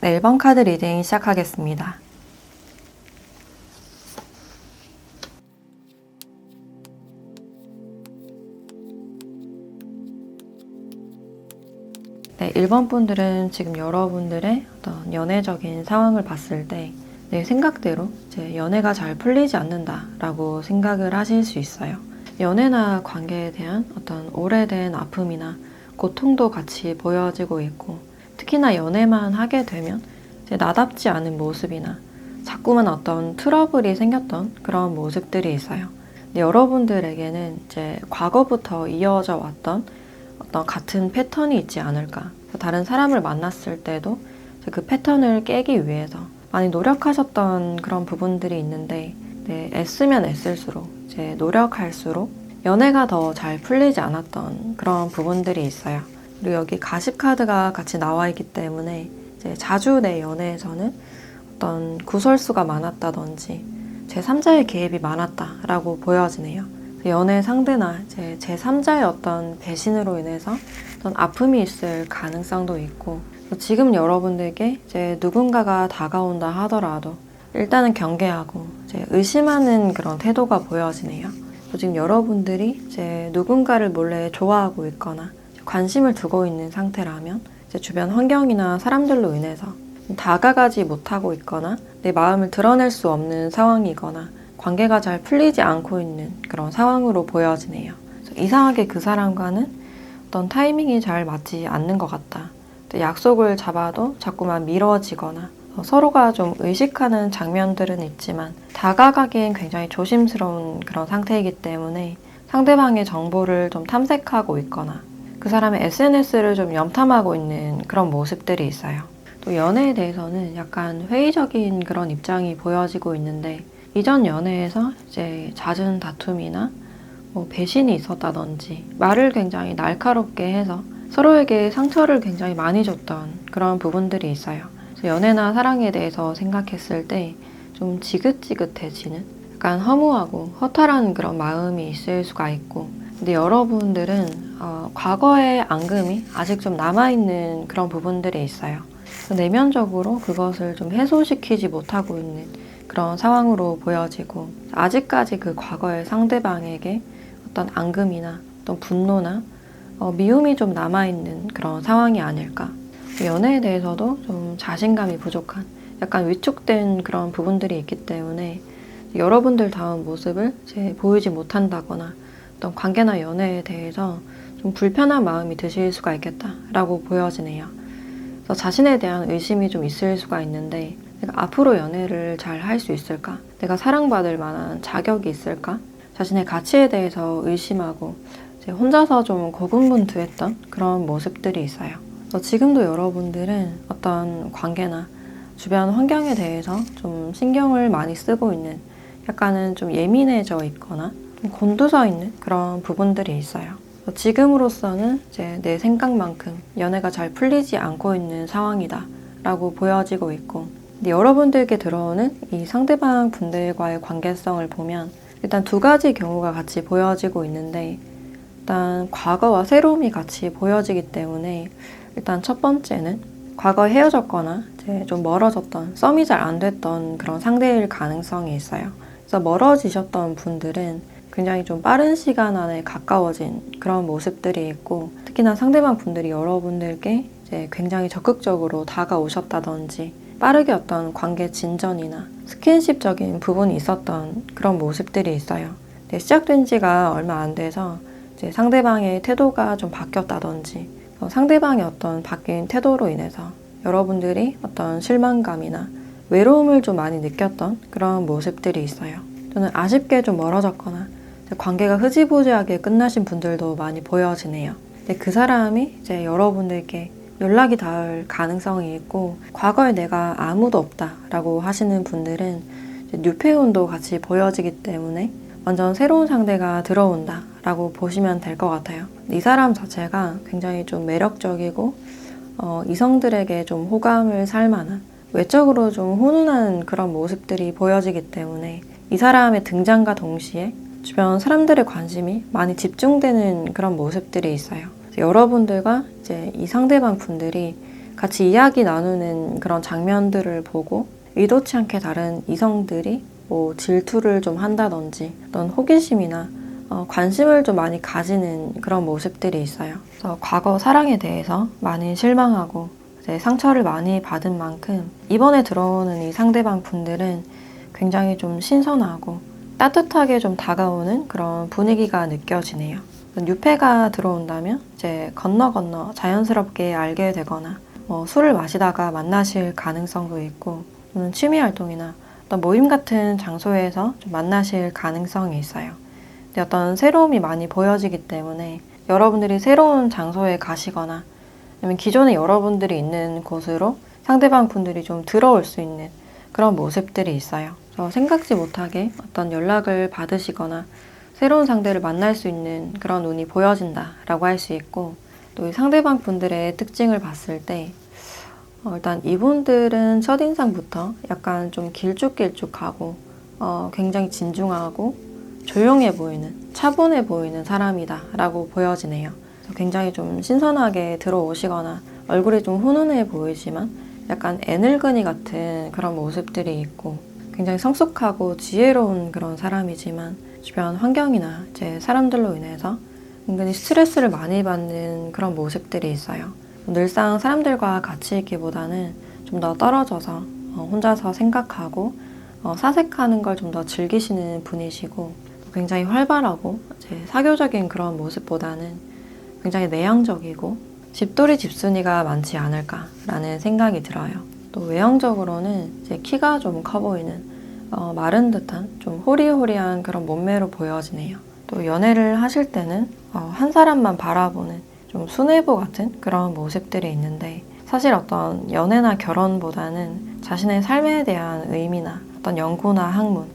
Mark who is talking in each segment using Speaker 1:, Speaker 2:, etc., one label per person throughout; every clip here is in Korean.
Speaker 1: 네, 1번 카드 리딩 시작하겠습니다. 네, 1번 분들은 지금 여러분들의 어떤 연애적인 상황을 봤을 때 내 생각대로 이제 연애가 잘 풀리지 않는다라고 생각을 하실 수 있어요. 연애나 관계에 대한 어떤 오래된 아픔이나 고통도 같이 보여지고 있고, 특히나 연애만 하게 되면 이제 나답지 않은 모습이나 자꾸만 어떤 트러블이 생겼던 그런 모습들이 있어요. 근데 여러분들에게는 이제 과거부터 이어져 왔던 어떤 같은 패턴이 있지 않을까. 다른 사람을 만났을 때도 그 패턴을 깨기 위해서 많이 노력하셨던 그런 부분들이 있는데, 네, 애쓰면 애쓸수록 이제 노력할수록 연애가 더 잘 풀리지 않았던 그런 부분들이 있어요. 그리고 여기 가십 카드가 같이 나와 있기 때문에 이제 자주 내 연애에서는 어떤 구설수가 많았다든지 제3자의 개입이 많았다라고 보여지네요. 연애 상대나 이제 제3자의 어떤 배신으로 인해서 어떤 아픔이 있을 가능성도 있고, 지금 여러분들께 이제 누군가가 다가온다 하더라도 일단은 경계하고 이제 의심하는 그런 태도가 보여지네요. 지금 여러분들이 이제 누군가를 몰래 좋아하고 있거나 관심을 두고 있는 상태라면 이제 주변 환경이나 사람들로 인해서 다가가지 못하고 있거나 내 마음을 드러낼 수 없는 상황이거나 관계가 잘 풀리지 않고 있는 그런 상황으로 보여지네요. 이상하게 그 사람과는 어떤 타이밍이 잘 맞지 않는 것 같다. 약속을 잡아도 자꾸만 미뤄지거나 서로가 좀 의식하는 장면들은 있지만 다가가기엔 굉장히 조심스러운 그런 상태이기 때문에 상대방의 정보를 좀 탐색하고 있거나 그 사람의 SNS를 좀 염탐하고 있는 그런 모습들이 있어요. 또 연애에 대해서는 약간 회의적인 그런 입장이 보여지고 있는데, 이전 연애에서 이제 잦은 다툼이나 뭐 배신이 있었다든지 말을 굉장히 날카롭게 해서 서로에게 상처를 굉장히 많이 줬던 그런 부분들이 있어요. 그래서 연애나 사랑에 대해서 생각했을 때 좀 지긋지긋해지는, 약간 허무하고 허탈한 그런 마음이 있을 수가 있고, 근데 여러분들은 과거의 앙금이 아직 좀 남아있는 그런 부분들이 있어요. 내면적으로 그것을 좀 해소시키지 못하고 있는 그런 상황으로 보여지고, 아직까지 그 과거의 상대방에게 어떤 앙금이나 어떤 분노나 미움이 좀 남아있는 그런 상황이 아닐까. 연애에 대해서도 좀 자신감이 부족한, 약간 위축된 그런 부분들이 있기 때문에 여러분들 다운 모습을 이제 보이지 못한다거나 어떤 관계나 연애에 대해서 좀 불편한 마음이 드실 수가 있겠다라고 보여지네요. 그래서 자신에 대한 의심이 좀 있을 수가 있는데, 내가 앞으로 연애를 잘 할 수 있을까? 내가 사랑받을 만한 자격이 있을까? 자신의 가치에 대해서 의심하고 이제 혼자서 좀 고군분투했던 그런 모습들이 있어요. 그래서 지금도 여러분들은 어떤 관계나 주변 환경에 대해서 좀 신경을 많이 쓰고 있는, 약간은 좀 예민해져 있거나 좀 곤두서 있는 그런 부분들이 있어요. 지금으로서는 이제 내 생각만큼 연애가 잘 풀리지 않고 있는 상황이다 라고 보여지고 있고, 근데 여러분들께 들어오는 이 상대방 분들과의 관계성을 보면 일단 두 가지 경우가 같이 보여지고 있는데, 일단 과거와 새로움이 같이 보여지기 때문에 일단 첫 번째는 과거에 헤어졌거나 이제 좀 멀어졌던, 썸이 잘 안 됐던 그런 상대일 가능성이 있어요. 그래서 멀어지셨던 분들은 굉장히 좀 빠른 시간 안에 가까워진 그런 모습들이 있고, 특히나 상대방 분들이 여러분들께 이제 굉장히 적극적으로 다가오셨다든지 빠르게 어떤 관계 진전이나 스킨십적인 부분이 있었던 그런 모습들이 있어요. 근데 시작된 지가 얼마 안 돼서 이제 상대방의 태도가 좀 바뀌었다든지 상대방의 어떤 바뀐 태도로 인해서 여러분들이 어떤 실망감이나 외로움을 좀 많이 느꼈던 그런 모습들이 있어요. 또는 아쉽게 좀 멀어졌거나 관계가 흐지부지하게 끝나신 분들도 많이 보여지네요. 근데 그 사람이 이제 여러분들께 연락이 닿을 가능성이 있고, 과거에 내가 아무도 없다라고 하시는 분들은 이제 뉴페온도 같이 보여지기 때문에 완전 새로운 상대가 들어온다라고 보시면 될 것 같아요. 이 사람 자체가 굉장히 좀 매력적이고 이성들에게 좀 호감을 살 만한, 외적으로 좀 훈훈한 그런 모습들이 보여지기 때문에 이 사람의 등장과 동시에 주변 사람들의 관심이 많이 집중되는 그런 모습들이 있어요. 여러분들과 이제 이 상대방 분들이 같이 이야기 나누는 그런 장면들을 보고 의도치 않게 다른 이성들이 뭐 질투를 좀 한다든지 어떤 호기심이나 관심을 좀 많이 가지는 그런 모습들이 있어요. 그래서 과거 사랑에 대해서 많이 실망하고 이제 상처를 많이 받은 만큼 이번에 들어오는 이 상대방 분들은 굉장히 좀 신선하고 따뜻하게 좀 다가오는 그런 분위기가 느껴지네요. 뉴페가 들어온다면 이제 건너 자연스럽게 알게 되거나 술을 마시다가 만나실 가능성도 있고 또는 취미 활동이나 어떤 모임 같은 장소에서 좀 만나실 가능성이 있어요. 근데 어떤 새로움이 많이 보여지기 때문에 여러분들이 새로운 장소에 가시거나 아니면 기존에 여러분들이 있는 곳으로 상대방 분들이 좀 들어올 수 있는 그런 모습들이 있어요. 그래서 생각지 못하게 어떤 연락을 받으시거나 새로운 상대를 만날 수 있는 그런 운이 보여진다라고 할 수 있고 또 이 상대방 분들의 특징을 봤을 때 일단 이분들은 첫인상부터 약간 좀 길쭉길쭉하고 굉장히 진중하고 조용해 보이는 차분해 보이는 사람이다 라고 보여지네요. 굉장히 좀 신선하게 들어오시거나 얼굴이 좀 훈훈해 보이지만 약간 애늙은이 같은 그런 모습들이 있고 굉장히 성숙하고 지혜로운 그런 사람이지만 주변 환경이나 이제 사람들로 인해서 은근히 스트레스를 많이 받는 그런 모습들이 있어요. 늘상 사람들과 같이 있기보다는 좀 더 떨어져서 혼자서 생각하고 사색하는 걸 좀 더 즐기시는 분이시고 굉장히 활발하고 이제 사교적인 그런 모습보다는 굉장히 내향적이고 집돌이 집순이가 많지 않을까라는 생각이 들어요. 또 외형적으로는 이제 키가 좀 커 보이는 마른 듯한 좀 호리호리한 그런 몸매로 보여지네요. 또 연애를 하실 때는 한 사람만 바라보는 좀 수뇌부 같은 그런 모습들이 있는데 사실 어떤 연애나 결혼보다는 자신의 삶에 대한 의미나 어떤 연구나 학문,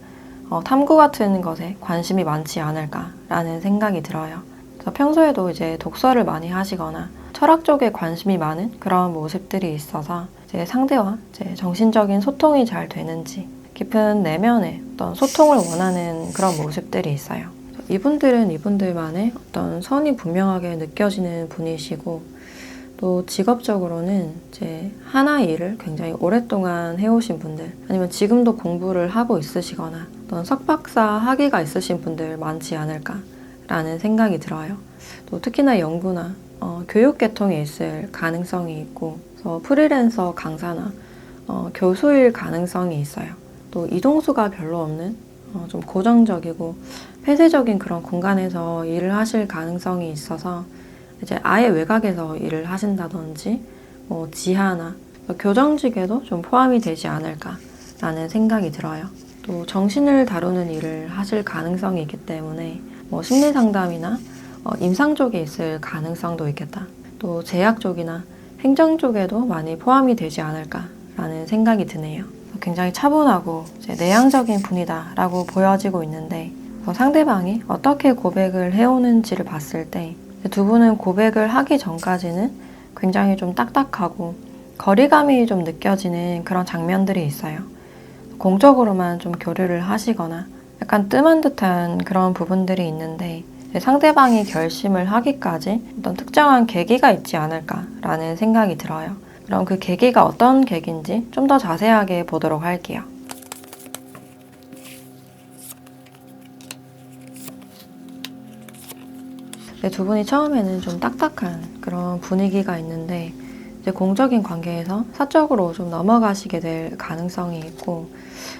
Speaker 1: 탐구 같은 것에 관심이 많지 않을까라는 생각이 들어요. 그래서 평소에도 이제 독서를 많이 하시거나 철학 쪽에 관심이 많은 그런 모습들이 있어서 이제 상대와 이제 정신적인 소통이 잘 되는지 깊은 내면의 어떤 소통을 원하는 그런 모습들이 있어요. 이분들은 이분들만의 어떤 선이 분명하게 느껴지는 분이시고 또 직업적으로는 이제 하나의 일을 굉장히 오랫동안 해오신 분들 아니면 지금도 공부를 하고 있으시거나 어떤 석박사 학위가 있으신 분들 많지 않을까라는 생각이 들어요. 또 특히나 연구나 교육 계통에 있을 가능성이 있고 그래서 프리랜서 강사나 교수일 가능성이 있어요. 또 이동수가 별로 없는 좀 고정적이고 폐쇄적인 그런 공간에서 일을 하실 가능성이 있어서 이제 아예 외곽에서 일을 하신다든지 지하나 교정직에도 좀 포함이 되지 않을까라는 생각이 들어요. 또 정신을 다루는 일을 하실 가능성이 있기 때문에 심리 상담이나 임상 쪽에 있을 가능성도 있겠다. 또 제약 쪽이나 행정 쪽에도 많이 포함이 되지 않을까라는 생각이 드네요. 굉장히 차분하고 이제 내향적인 분이다라고 보여지고 있는데 상대방이 어떻게 고백을 해오는지를 봤을 때 두 분은 고백을 하기 전까지는 굉장히 좀 딱딱하고 거리감이 좀 느껴지는 그런 장면들이 있어요. 공적으로만 좀 교류를 하시거나 약간 뜸한 듯한 그런 부분들이 있는데 상대방이 결심을 하기까지 어떤 특정한 계기가 있지 않을까라는 생각이 들어요. 그럼 그 계기가 어떤 계기인지 좀 더 자세하게 보도록 할게요. 두 분이 처음에는 좀 딱딱한 그런 분위기가 있는데 이제 공적인 관계에서 사적으로 좀 넘어가시게 될 가능성이 있고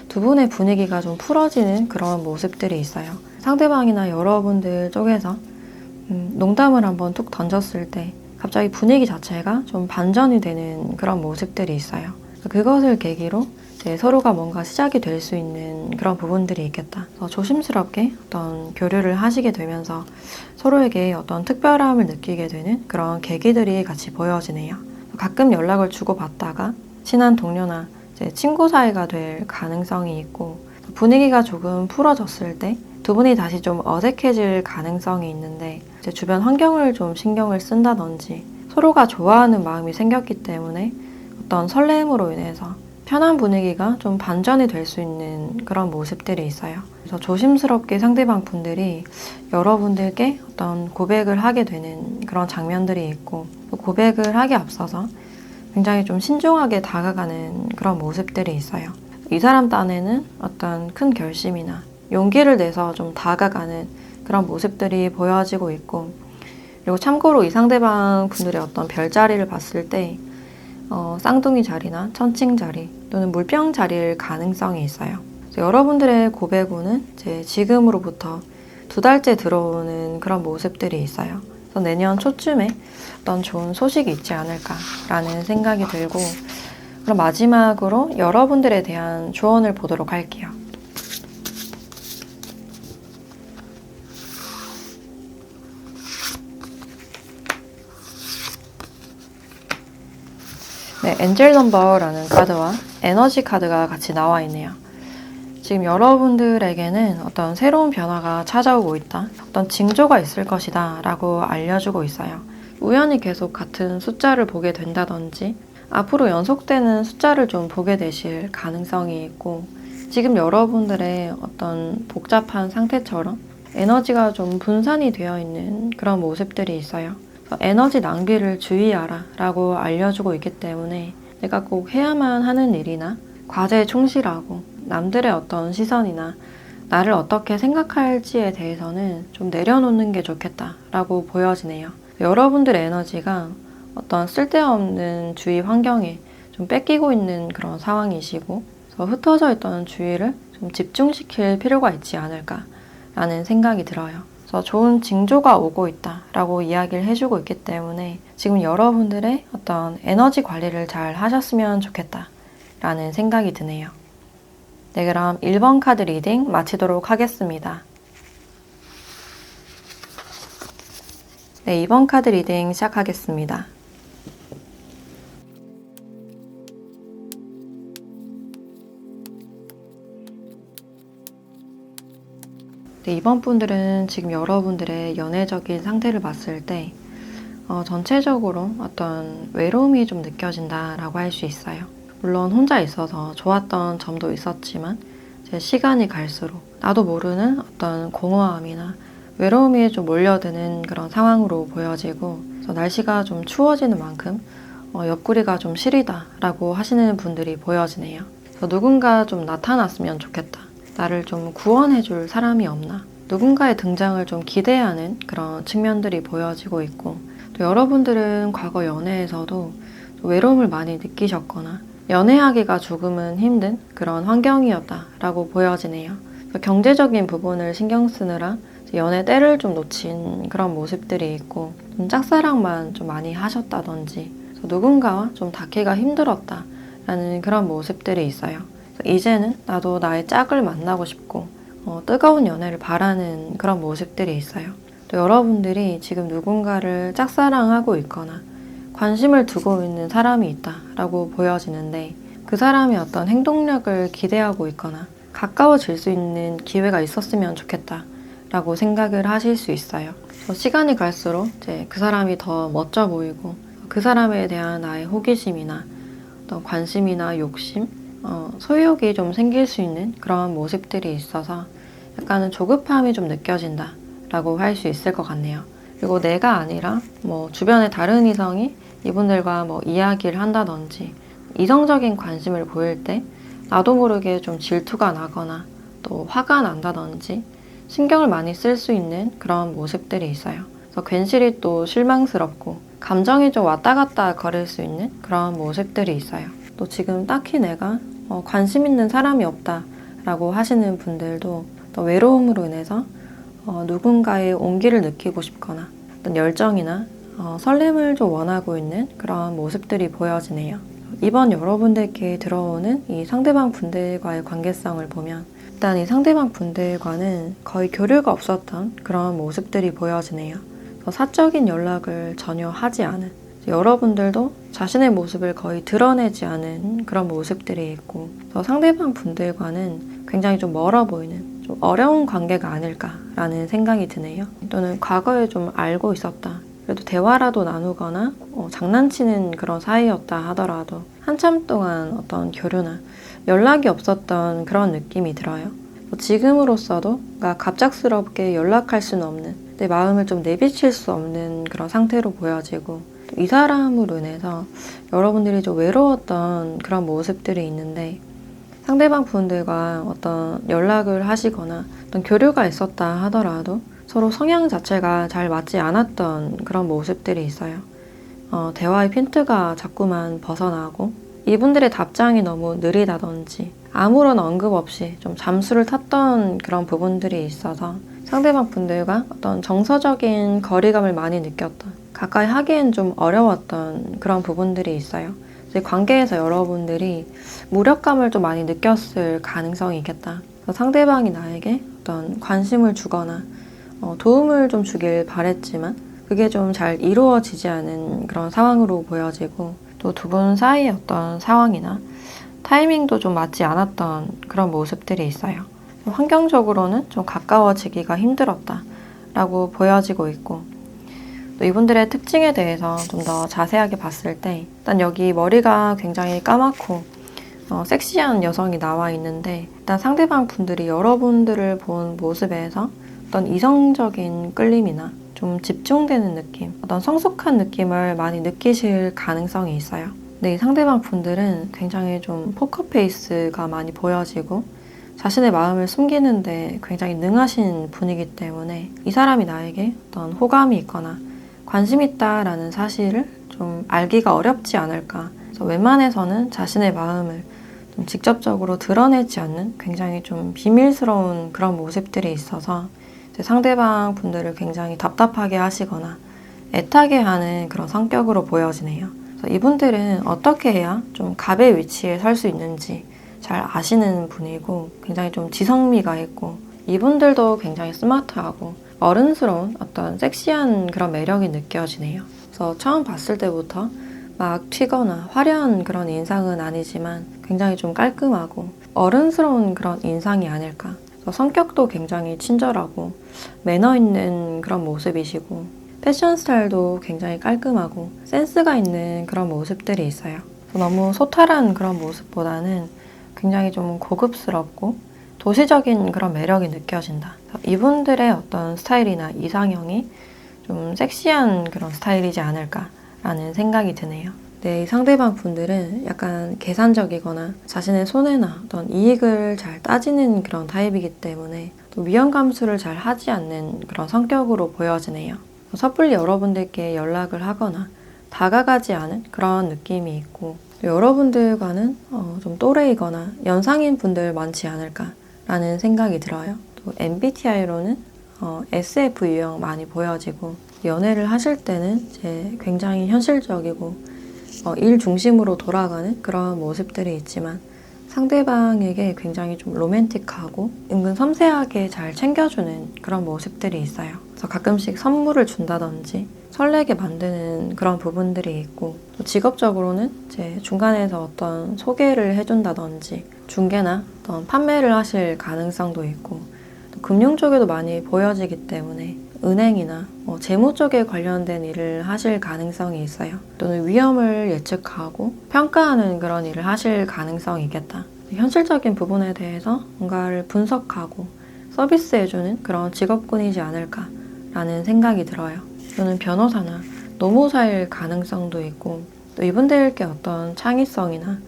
Speaker 1: 두 분의 분위기가 좀 풀어지는 그런 모습들이 있어요. 상대방이나 여러분들 쪽에서 농담을 한번 툭 던졌을 때 갑자기 분위기 자체가 좀 반전이 되는 그런 모습들이 있어요. 그것을 계기로 이제 서로가 뭔가 시작이 될 수 있는 그런 부분들이 있겠다. 그래서 조심스럽게 어떤 교류를 하시게 되면서 서로에게 어떤 특별함을 느끼게 되는 그런 계기들이 같이 보여지네요. 가끔 연락을 주고받다가 친한 동료나 이제 친구 사이가 될 가능성이 있고 분위기가 조금 풀어졌을 때 두 분이 다시 좀 어색해질 가능성이 있는데 이제 주변 환경을 좀 신경을 쓴다든지 서로가 좋아하는 마음이 생겼기 때문에 어떤 설렘으로 인해서 편한 분위기가 좀 반전이 될 수 있는 그런 모습들이 있어요. 그래서 조심스럽게 상대방 분들이 여러분들께 어떤 고백을 하게 되는 그런 장면들이 있고 고백을 하기 앞서서 굉장히 좀 신중하게 다가가는 그런 모습들이 있어요. 이 사람 딴에는 어떤 큰 결심이나 용기를 내서 좀 다가가는 그런 모습들이 보여지고 있고, 그리고 참고로 이 상대방 분들의 어떤 별자리를 봤을 때 쌍둥이 자리나 천칭 자리 또는 물병 자리일 가능성이 있어요. 여러분들의 고백운은 이제 지금으로부터 2달째 들어오는 그런 모습들이 있어요. 그래서 내년 초쯤에 어떤 좋은 소식이 있지 않을까라는 생각이 들고, 그럼 마지막으로 여러분들에 대한 조언을 보도록 할게요. 네, 엔젤 넘버라는 카드와 에너지 카드가 같이 나와 있네요. 지금 여러분들에게는 어떤 새로운 변화가 찾아오고 있다, 어떤 징조가 있을 것이다 라고 알려주고 있어요. 우연히 계속 같은 숫자를 보게 된다든지 앞으로 연속되는 숫자를 좀 보게 되실 가능성이 있고, 지금 여러분들의 어떤 복잡한 상태처럼 에너지가 좀 분산이 되어 있는 그런 모습들이 있어요. 에너지 낭비를 주의하라 라고 알려주고 있기 때문에 내가 꼭 해야만 하는 일이나 과제에 충실하고 남들의 어떤 시선이나 나를 어떻게 생각할지에 대해서는 좀 내려놓는 게 좋겠다 라고 보여지네요. 여러분들의 에너지가 어떤 쓸데없는 주위 환경에 좀 뺏기고 있는 그런 상황이시고, 그래서 흩어져 있던 주의를 좀 집중시킬 필요가 있지 않을까라는 생각이 들어요. 그래서 좋은 징조가 오고 있다라고 이야기를 해주고 있기 때문에 지금 여러분들의 어떤 에너지 관리를 잘 하셨으면 좋겠다라는 생각이 드네요. 네, 그럼 1번 카드 리딩 마치도록 하겠습니다. 네, 2번 카드 리딩 시작하겠습니다. 네, 이번 분들은 지금 여러분들의 연애적인 상태를 봤을 때 전체적으로 어떤 외로움이 좀 느껴진다라고 할 수 있어요. 물론 혼자 있어서 좋았던 점도 있었지만 이제 시간이 갈수록 나도 모르는 어떤 공허함이나 외로움이 좀 몰려드는 그런 상황으로 보여지고, 그래서 날씨가 좀 추워지는 만큼 옆구리가 좀 시리다라고 하시는 분들이 보여지네요. 그래서 누군가 좀 나타났으면 좋겠다, 나를 좀 구원해줄 사람이 없나, 누군가의 등장을 좀 기대하는 그런 측면들이 보여지고 있고, 또 여러분들은 과거 연애에서도 외로움을 많이 느끼셨거나 연애하기가 조금은 힘든 그런 환경이었다라고 보여지네요. 경제적인 부분을 신경 쓰느라 연애 때를 좀 놓친 그런 모습들이 있고, 좀 짝사랑만 좀 많이 하셨다든지 누군가와 좀 닿기가 힘들었다라는 그런 모습들이 있어요. 이제는 나도 나의 짝을 만나고 싶고 뜨거운 연애를 바라는 그런 모습들이 있어요. 또 여러분들이 지금 누군가를 짝사랑하고 있거나 관심을 두고 있는 사람이 있다라고 보여지는데, 그 사람이 어떤 행동력을 기대하고 있거나 가까워질 수 있는 기회가 있었으면 좋겠다라고 생각을 하실 수 있어요. 시간이 갈수록 이제 그 사람이 더 멋져 보이고, 그 사람에 대한 나의 호기심이나 어떤 관심이나 욕심, 소유욕이 좀 생길 수 있는 그런 모습들이 있어서 약간은 조급함이 좀 느껴진다 라고 할 수 있을 것 같네요. 그리고 내가 아니라 주변의 다른 이성이 이분들과 이야기를 한다든지 이성적인 관심을 보일 때 나도 모르게 좀 질투가 나거나 또 화가 난다든지 신경을 많이 쓸 수 있는 그런 모습들이 있어요. 그래서 괜시리 또 실망스럽고 감정이 좀 왔다 갔다 거릴 수 있는 그런 모습들이 있어요. 또 지금 딱히 내가 관심 있는 사람이 없다라고 하시는 분들도 또 외로움으로 인해서 누군가의 온기를 느끼고 싶거나 어떤 열정이나 설렘을 좀 원하고 있는 그런 모습들이 보여지네요. 이번 여러분들께 들어오는 이 상대방 분들과의 관계성을 보면 일단 이 상대방 분들과는 거의 교류가 없었던 그런 모습들이 보여지네요. 사적인 연락을 전혀 하지 않은, 여러분들도 자신의 모습을 거의 드러내지 않은 그런 모습들이 있고, 상대방 분들과는 굉장히 좀 멀어 보이는 좀 어려운 관계가 아닐까라는 생각이 드네요. 또는 과거에 좀 알고 있었다, 그래도 대화라도 나누거나 장난치는 그런 사이였다 하더라도 한참 동안 어떤 교류나 연락이 없었던 그런 느낌이 들어요. 지금으로서도 갑작스럽게 연락할 수는 없는, 내 마음을 좀 내비칠 수 없는 그런 상태로 보여지고, 또 이 사람으로 인해서 여러분들이 좀 외로웠던 그런 모습들이 있는데, 상대방 분들과 어떤 연락을 하시거나 어떤 교류가 있었다 하더라도 서로 성향 자체가 잘 맞지 않았던 그런 모습들이 있어요. 대화의 핀트가 자꾸만 벗어나고, 이분들의 답장이 너무 느리다든지 아무런 언급 없이 좀 잠수를 탔던 그런 부분들이 있어서 상대방 분들과 어떤 정서적인 거리감을 많이 느꼈던, 가까이 하기엔 좀 어려웠던 그런 부분들이 있어요. 관계에서 여러분들이 무력감을 좀 많이 느꼈을 가능성이 있겠다. 그래서 상대방이 나에게 어떤 관심을 주거나 도움을 좀 주길 바랬지만 그게 좀 잘 이루어지지 않은 그런 상황으로 보여지고, 또 두 분 사이의 어떤 상황이나 타이밍도 좀 맞지 않았던 그런 모습들이 있어요. 환경적으로는 좀 가까워지기가 힘들었다라고 보여지고 있고, 또 이분들의 특징에 대해서 좀 더 자세하게 봤을 때, 일단 여기 머리가 굉장히 까맣고 섹시한 여성이 나와 있는데, 일단 상대방 분들이 여러분들을 본 모습에서 어떤 이성적인 끌림이나 좀 집중되는 느낌, 어떤 성숙한 느낌을 많이 느끼실 가능성이 있어요. 근데 이 상대방 분들은 굉장히 좀 포커페이스가 많이 보여지고 자신의 마음을 숨기는데 굉장히 능하신 분이기 때문에 이 사람이 나에게 어떤 호감이 있거나 관심 있다라는 사실을 좀 알기가 어렵지 않을까. 그래서 웬만해서는 자신의 마음을 좀 직접적으로 드러내지 않는 굉장히 좀 비밀스러운 그런 모습들이 있어서 상대방 분들을 굉장히 답답하게 하시거나 애타게 하는 그런 성격으로 보여지네요. 그래서 이분들은 어떻게 해야 좀 갑의 위치에 설 수 있는지 잘 아시는 분이고, 굉장히 좀 지성미가 있고, 이분들도 굉장히 스마트하고 어른스러운 어떤 섹시한 그런 매력이 느껴지네요. 그래서 처음 봤을 때부터 막 튀거나 화려한 그런 인상은 아니지만 굉장히 좀 깔끔하고 어른스러운 그런 인상이 아닐까. 성격도 굉장히 친절하고 매너 있는 그런 모습이시고, 패션 스타일도 굉장히 깔끔하고 센스가 있는 그런 모습들이 있어요. 너무 소탈한 그런 모습보다는 굉장히 좀 고급스럽고 도시적인 그런 매력이 느껴진다. 이분들의 어떤 스타일이나 이상형이 좀 섹시한 그런 스타일이지 않을까라는 생각이 드네요. 네, 이 상대방 분들은 약간 계산적이거나 자신의 손해나 어떤 이익을 잘 따지는 그런 타입이기 때문에 또 위험 감수를 잘 하지 않는 그런 성격으로 보여지네요. 섣불리 여러분들께 연락을 하거나 다가가지 않은 그런 느낌이 있고, 여러분들과는 좀 또래이거나 연상인 분들 많지 않을까라는 생각이 들어요. 또 MBTI로는 SF 유형 많이 보여지고, 연애를 하실 때는 이제 굉장히 현실적이고 일 중심으로 돌아가는 그런 모습들이 있지만, 상대방에게 굉장히 좀 로맨틱하고 은근 섬세하게 잘 챙겨주는 그런 모습들이 있어요. 그래서 가끔씩 선물을 준다든지 설레게 만드는 그런 부분들이 있고, 또 직업적으로는 이제 중간에서 어떤 소개를 해준다든지 중개나 어떤 판매를 하실 가능성도 있고, 또 금융 쪽에도 많이 보여지기 때문에 은행이나 재무 쪽에 관련된 일을 하실 가능성이 있어요. 또는 위험을 예측하고 평가하는 그런 일을 하실 가능성이 있겠다. 현실적인 부분에 대해서 뭔가를 분석하고 서비스해주는 그런 직업군이지 않을까라는 생각이 들어요. 또는 변호사나 노무사일 가능성도 있고, 또 이분들께 어떤 창의성이나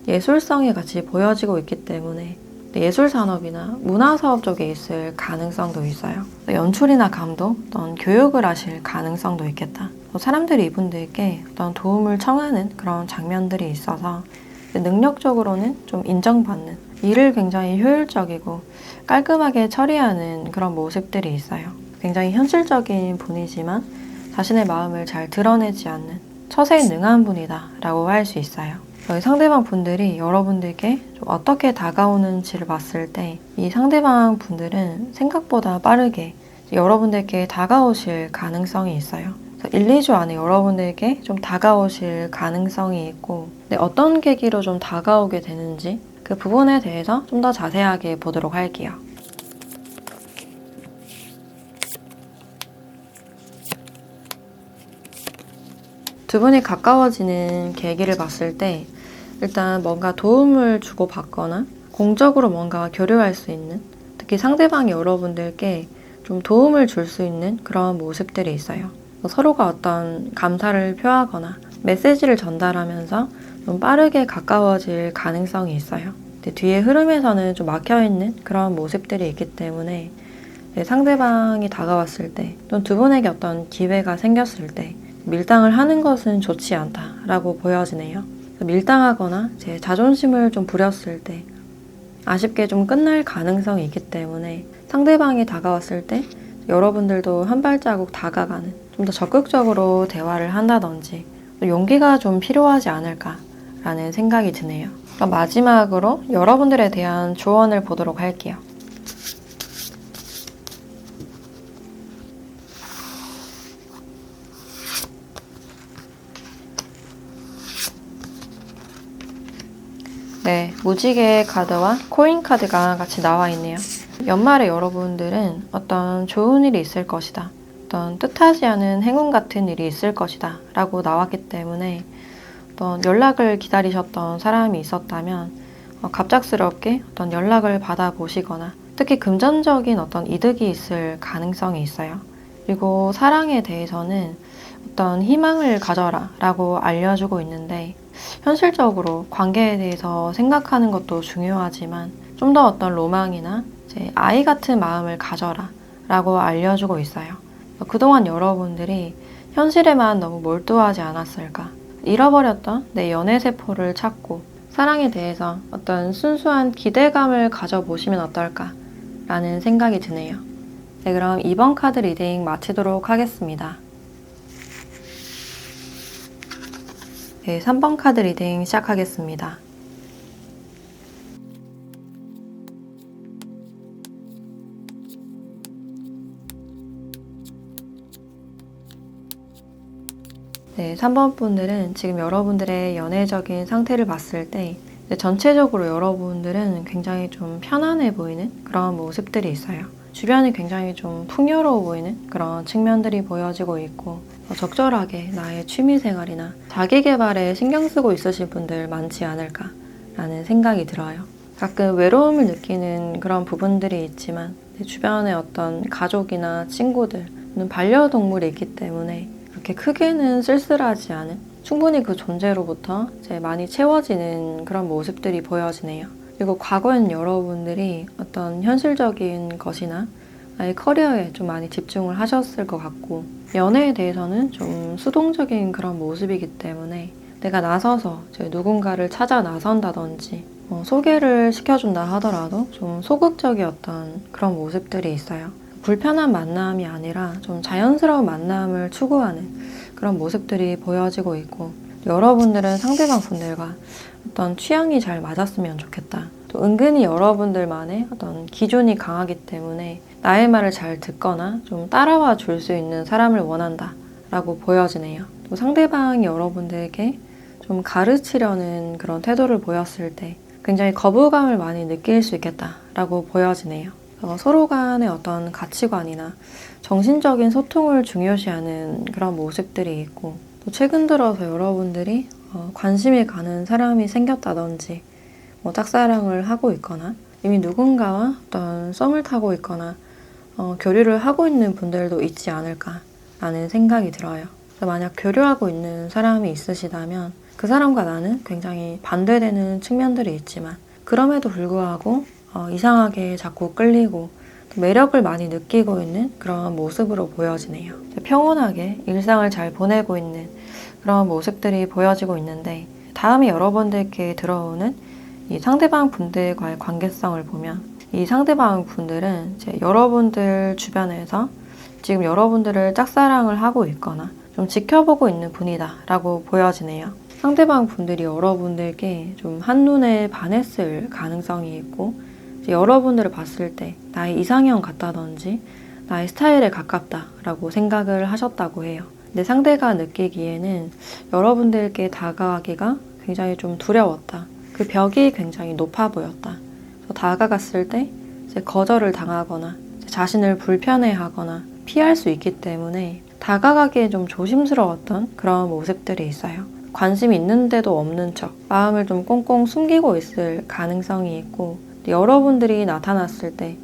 Speaker 1: 예술성이 같이 보여지고 있기 때문에 예술산업이나 문화사업 쪽에 있을 가능성도 있어요. 연출이나 감독, 어떤 교육을 하실 가능성도 있겠다. 사람들이 이분들께 어떤 도움을 청하는 그런 장면들이 있어서 능력적으로는 좀 인정받는, 일을 굉장히 효율적이고 깔끔하게 처리하는 그런 모습들이 있어요. 굉장히 현실적인 분이지만 자신의 마음을 잘 드러내지 않는 처세능한 분이다 라고 할 수 있어요. 상대방 분들이 여러분들께 좀 어떻게 다가오는지를 봤을 때 이 상대방 분들은 생각보다 빠르게 여러분들께 다가오실 가능성이 있어요. 1, 2주 안에 여러분들께 좀 다가오실 가능성이 있고, 어떤 계기로 좀 다가오게 되는지 그 부분에 대해서 좀 더 자세하게 보도록 할게요. 두 분이 가까워지는 계기를 봤을 때 일단 뭔가 도움을 주고받거나 공적으로 뭔가 교류할 수 있는, 특히 상대방이 여러분들께 좀 도움을 줄 수 있는 그런 모습들이 있어요. 서로가 어떤 감사를 표하거나 메시지를 전달하면서 좀 빠르게 가까워질 가능성이 있어요. 근데 뒤에 흐름에서는 좀 막혀있는 그런 모습들이 있기 때문에 상대방이 다가왔을 때, 또 두 분에게 어떤 기회가 생겼을 때 밀당을 하는 것은 좋지 않다라고 보여지네요. 밀당하거나 제 자존심을 좀 부렸을 때 아쉽게 좀 끝날 가능성이 있기 때문에 상대방이 다가왔을 때 여러분들도 한 발자국 다가가는, 좀 더 적극적으로 대화를 한다든지 용기가 좀 필요하지 않을까라는 생각이 드네요. 그럼 마지막으로 여러분들에 대한 조언을 보도록 할게요. 네, 무지개 카드와 코인 카드가 같이 나와 있네요. 연말에 여러분들은 어떤 좋은 일이 있을 것이다, 어떤 뜻하지 않은 행운 같은 일이 있을 것이다 라고 나왔기 때문에 어떤 연락을 기다리셨던 사람이 있었다면 갑작스럽게 어떤 연락을 받아보시거나 특히 금전적인 어떤 이득이 있을 가능성이 있어요. 그리고 사랑에 대해서는 어떤 희망을 가져라 라고 알려주고 있는데, 현실적으로 관계에 대해서 생각하는 것도 중요하지만 좀 더 어떤 로망이나 이제 아이 같은 마음을 가져라 라고 알려주고 있어요. 그동안 여러분들이 현실에만 너무 몰두하지 않았을까? 잃어버렸던 내 연애 세포를 찾고 사랑에 대해서 어떤 순수한 기대감을 가져보시면 어떨까? 라는 생각이 드네요. 네, 그럼 이번 카드 리딩 마치도록 하겠습니다. 네, 3번 카드 리딩 시작하겠습니다. 네, 3번 분들은 지금 여러분들의 연애적인 상태를 봤을 때 전체적으로 여러분들은 굉장히 좀 편안해 보이는 그런 모습들이 있어요. 주변이 굉장히 좀 풍요로워 보이는 그런 측면들이 보여지고 있고, 적절하게 나의 취미생활이나 자기계발에 신경 쓰고 있으신 분들 많지 않을까라는 생각이 들어요. 가끔 외로움을 느끼는 그런 부분들이 있지만 내 주변에 어떤 가족이나 친구들, 반려동물이 있기 때문에 그렇게 크게는 쓸쓸하지 않은, 충분히 그 존재로부터 이제 많이 채워지는 그런 모습들이 보여지네요. 그리고 과거엔 여러분들이 어떤 현실적인 것이나 나의 커리어에 좀 많이 집중을 하셨을 것 같고, 연애에 대해서는 좀 수동적인 그런 모습이기 때문에 내가 나서서 누군가를 찾아 나선다든지 소개를 시켜준다 하더라도 좀 소극적이었던 그런 모습들이 있어요. 불편한 만남이 아니라 좀 자연스러운 만남을 추구하는 그런 모습들이 보여지고 있고, 여러분들은 상대방 분들과 어떤 취향이 잘 맞았으면 좋겠다. 또 은근히 여러분들만의 어떤 기준이 강하기 때문에 나의 말을 잘 듣거나 좀 따라와 줄 수 있는 사람을 원한다 라고 보여지네요. 또 상대방이 여러분들에게 좀 가르치려는 그런 태도를 보였을 때 굉장히 거부감을 많이 느낄 수 있겠다 라고 보여지네요. 서로 간의 어떤 가치관이나 정신적인 소통을 중요시하는 그런 모습들이 있고, 또 최근 들어서 여러분들이 관심이 가는 사람이 생겼다든지 짝사랑을 하고 있거나 이미 누군가와 어떤 썸을 타고 있거나 교류를 하고 있는 분들도 있지 않을까라는 생각이 들어요. 만약 교류하고 있는 사람이 있으시다면 그 사람과 나는 굉장히 반대되는 측면들이 있지만 그럼에도 불구하고 이상하게 자꾸 끌리고 매력을 많이 느끼고 있는 그런 모습으로 보여지네요. 평온하게 일상을 잘 보내고 있는 그런 모습들이 보여지고 있는데, 다음에 여러분들께 들어오는 이 상대방 분들과의 관계성을 보면 이 상대방 분들은 이제 여러분들 주변에서 지금 여러분들을 짝사랑을 하고 있거나 좀 지켜보고 있는 분이다 라고 보여지네요. 상대방 분들이 여러분들께 좀 한눈에 반했을 가능성이 있고, 여러분들을 봤을 때 나의 이상형 같다든지 나의 스타일에 가깝다라고 생각을 하셨다고 해요. 근데 상대가 느끼기에는 여러분들께 다가가기가 굉장히 좀 두려웠다. 그 벽이 굉장히 높아 보였다. 다가갔을 때 이제 거절을 당하거나 자신을 불편해하거나 피할 수 있기 때문에 다가가기에 좀 조심스러웠던 그런 모습들이 있어요. 관심이 있는데도 없는 척 마음을 좀 꽁꽁 숨기고 있을 가능성이 있고, 여러분들이 나타났을 때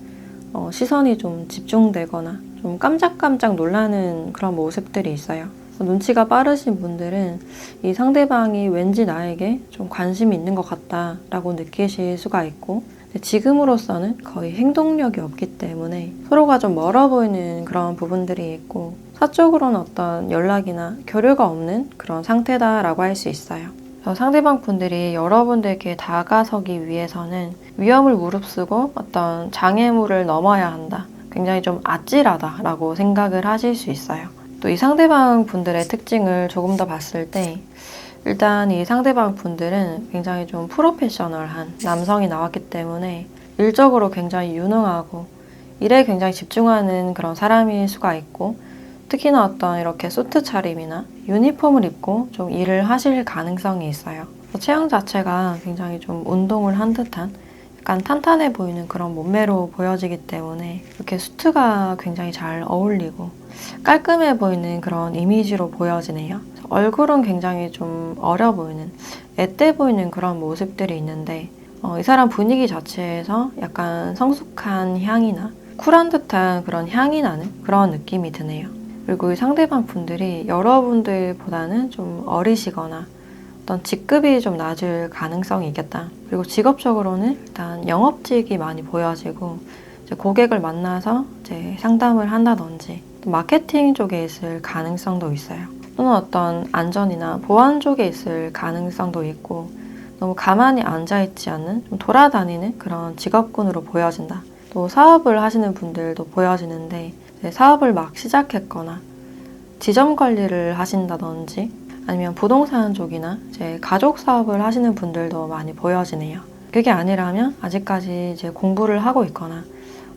Speaker 1: 시선이 좀 집중되거나 좀 깜짝깜짝 놀라는 그런 모습들이 있어요. 눈치가 빠르신 분들은 이 상대방이 왠지 나에게 좀 관심이 있는 것 같다라고 느끼실 수가 있고, 지금으로서는 거의 행동력이 없기 때문에 서로가 좀 멀어 보이는 그런 부분들이 있고, 사적으로는 어떤 연락이나 교류가 없는 그런 상태다라고 할 수 있어요. 상대방 분들이 여러분들께 다가서기 위해서는 위험을 무릅쓰고 어떤 장애물을 넘어야 한다. 굉장히 좀 아찔하다라고 생각을 하실 수 있어요. 또 이 상대방 분들의 특징을 조금 더 봤을 때, 일단 이 상대방 분들은 굉장히 좀 프로페셔널한 남성이 나왔기 때문에 일적으로 굉장히 유능하고 일에 굉장히 집중하는 그런 사람일 수가 있고, 특히나 어떤 이렇게 수트 차림이나 유니폼을 입고 좀 일을 하실 가능성이 있어요. 체형 자체가 굉장히 좀 운동을 한 듯한 약간 탄탄해 보이는 그런 몸매로 보여지기 때문에 이렇게 수트가 굉장히 잘 어울리고 깔끔해 보이는 그런 이미지로 보여지네요. 얼굴은 굉장히 좀 어려 보이는, 앳돼 보이는 그런 모습들이 있는데, 이 사람 분위기 자체에서 약간 성숙한 향이나 쿨한 듯한 그런 향이 나는 그런 느낌이 드네요. 그리고 이 상대방 분들이 여러분들보다는 좀 어리시거나 어떤 직급이 좀 낮을 가능성이 있겠다. 그리고 직업적으로는 일단 영업직이 많이 보여지고, 이제 고객을 만나서 이제 상담을 한다든지 또 마케팅 쪽에 있을 가능성도 있어요. 또는 어떤 안전이나 보안 쪽에 있을 가능성도 있고, 너무 가만히 앉아있지 않는 좀 돌아다니는 그런 직업군으로 보여진다. 또 사업을 하시는 분들도 보여지는데, 사업을 막 시작했거나 지점 관리를 하신다든지 아니면 부동산 쪽이나 이제 가족 사업을 하시는 분들도 많이 보여지네요. 그게 아니라면 아직까지 이제 공부를 하고 있거나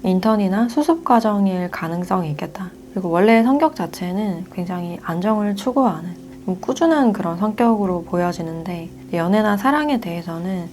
Speaker 1: 인턴이나 수습 과정일 가능성이 있겠다. 그리고 원래 성격 자체는 굉장히 안정을 추구하는 좀 꾸준한 그런 성격으로 보여지는데, 연애나 사랑에 대해서는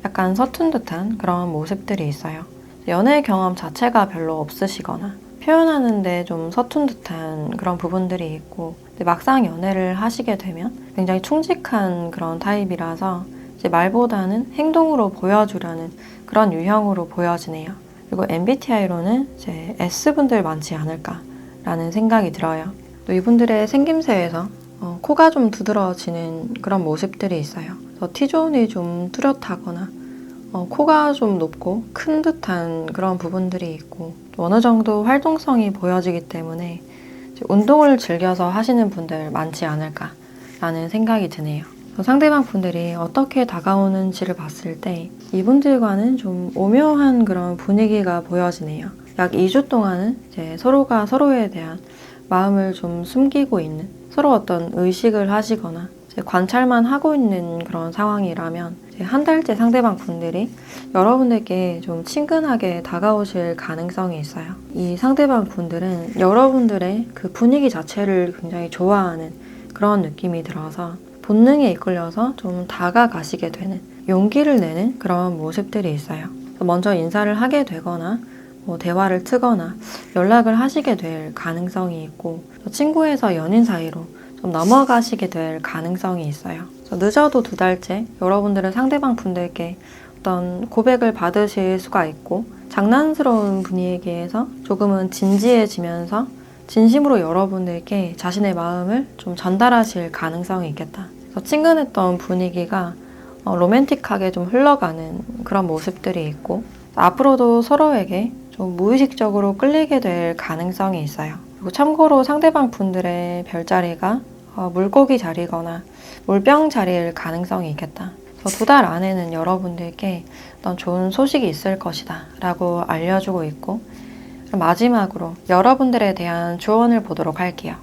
Speaker 1: 약간 서툰 듯한 그런 모습들이 있어요. 연애 경험 자체가 별로 없으시거나 표현하는데 좀 서툰 듯한 그런 부분들이 있고, 근데 막상 연애를 하시게 되면 굉장히 충직한 그런 타입이라서 이제 말보다는 행동으로 보여주려는 그런 유형으로 보여지네요. 그리고 MBTI로는 이제 S분들 많지 않을까라는 생각이 들어요. 또 이분들의 생김새에서 코가 좀 두드러지는 그런 모습들이 있어요. T존이 좀 뚜렷하거나 코가 좀 높고 큰 듯한 그런 부분들이 있고, 어느 정도 활동성이 보여지기 때문에 운동을 즐겨서 하시는 분들 많지 않을까라는 생각이 드네요. 상대방 분들이 어떻게 다가오는지를 봤을 때 이분들과는 좀 오묘한 그런 분위기가 보여지네요. 약 2주 동안은 이제 서로가 서로에 대한 마음을 좀 숨기고 있는, 서로 어떤 의식을 하시거나 관찰만 하고 있는 그런 상황이라면, 한 달째 상대방 분들이 여러분들께 좀 친근하게 다가오실 가능성이 있어요. 이 상대방 분들은 여러분들의 그 분위기 자체를 굉장히 좋아하는 그런 느낌이 들어서 본능에 이끌려서 좀 다가가시게 되는, 용기를 내는 그런 모습들이 있어요. 먼저 인사를 하게 되거나 대화를 트거나 연락을 하시게 될 가능성이 있고, 친구에서 연인 사이로 좀 넘어가시게 될 가능성이 있어요. 늦어도 2달째 여러분들은 상대방 분들께 어떤 고백을 받으실 수가 있고, 장난스러운 분위기에서 조금은 진지해지면서 진심으로 여러분들께 자신의 마음을 좀 전달하실 가능성이 있겠다. 그래서 친근했던 분위기가 로맨틱하게 좀 흘러가는 그런 모습들이 있고, 앞으로도 서로에게 좀 무의식적으로 끌리게 될 가능성이 있어요. 그리고 참고로 상대방 분들의 별자리가 물고기 자리거나 물병 자리일 가능성이 있겠다. 2달 안에는 여러분들께 어떤 좋은 소식이 있을 것이다 라고 알려주고 있고, 마지막으로 여러분들에 대한 조언을 보도록 할게요.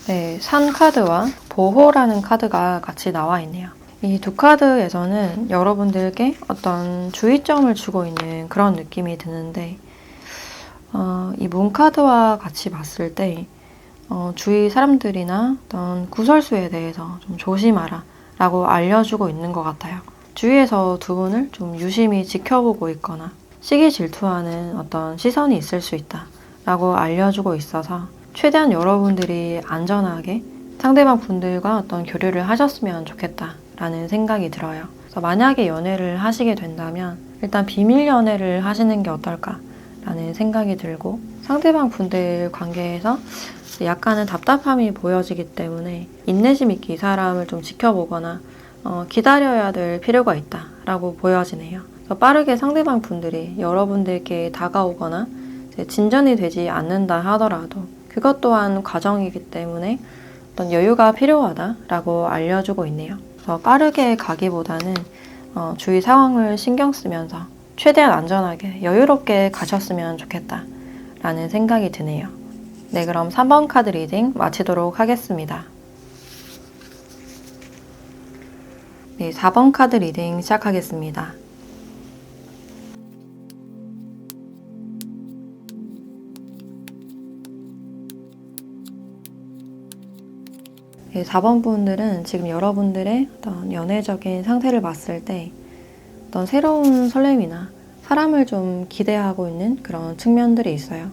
Speaker 1: 네, 산 카드와 보호라는 카드가 같이 나와 있네요. 이 2카드에서는 여러분들께 어떤 주의점을 주고 있는 그런 느낌이 드는데, 이 문 카드와 같이 봤을 때 주위 사람들이나 어떤 구설수에 대해서 좀 조심하라 라고 알려주고 있는 것 같아요. 주위에서 두 분을 좀 유심히 지켜보고 있거나 시기 질투하는 어떤 시선이 있을 수 있다 라고 알려주고 있어서 최대한 여러분들이 안전하게 상대방 분들과 어떤 교류를 하셨으면 좋겠다라는 생각이 들어요. 그래서 만약에 연애를 하시게 된다면 일단 비밀 연애를 하시는 게 어떨까라는 생각이 들고, 상대방 분들 관계에서 약간은 답답함이 보여지기 때문에 인내심 있게 이 사람을 좀 지켜보거나 기다려야 될 필요가 있다라고 보여지네요. 그래서 빠르게 상대방 분들이 여러분들께 다가오거나 진전이 되지 않는다 하더라도 그것 또한 과정이기 때문에 어떤 여유가 필요하다라고 알려주고 있네요. 그래서 빠르게 가기보다는 주위 상황을 신경 쓰면서 최대한 안전하게 여유롭게 가셨으면 좋겠다라는 생각이 드네요. 네, 그럼 3번 카드 리딩 마치도록 하겠습니다. 네, 4번 카드 리딩 시작하겠습니다. 네, 4번 분들은 지금 여러분들의 어떤 연애적인 상태를 봤을 때 어떤 새로운 설렘이나 사람을 좀 기대하고 있는 그런 측면들이 있어요.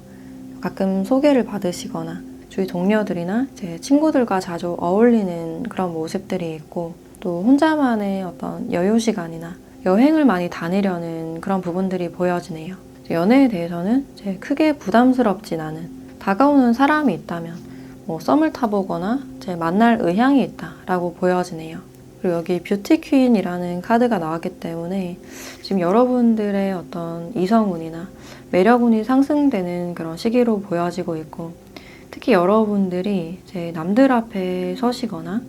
Speaker 1: 가끔 소개를 받으시거나 주위 동료들이나 제 친구들과 자주 어울리는 그런 모습들이 있고, 또 혼자만의 어떤 여유 시간이나 여행을 많이 다니려는 그런 부분들이 보여지네요. 연애에 대해서는 크게 부담스럽진 않은, 다가오는 사람이 있다면 썸을 타보거나 만날 의향이 있다라고 보여지네요. 그리고 여기 뷰티 퀸이라는 카드가 나왔기 때문에 지금 여러분들의 어떤 이성운이나 매력운이 상승되는 그런 시기로 보여지고 있고, 특히 여러분들이 남들 앞에 서시거나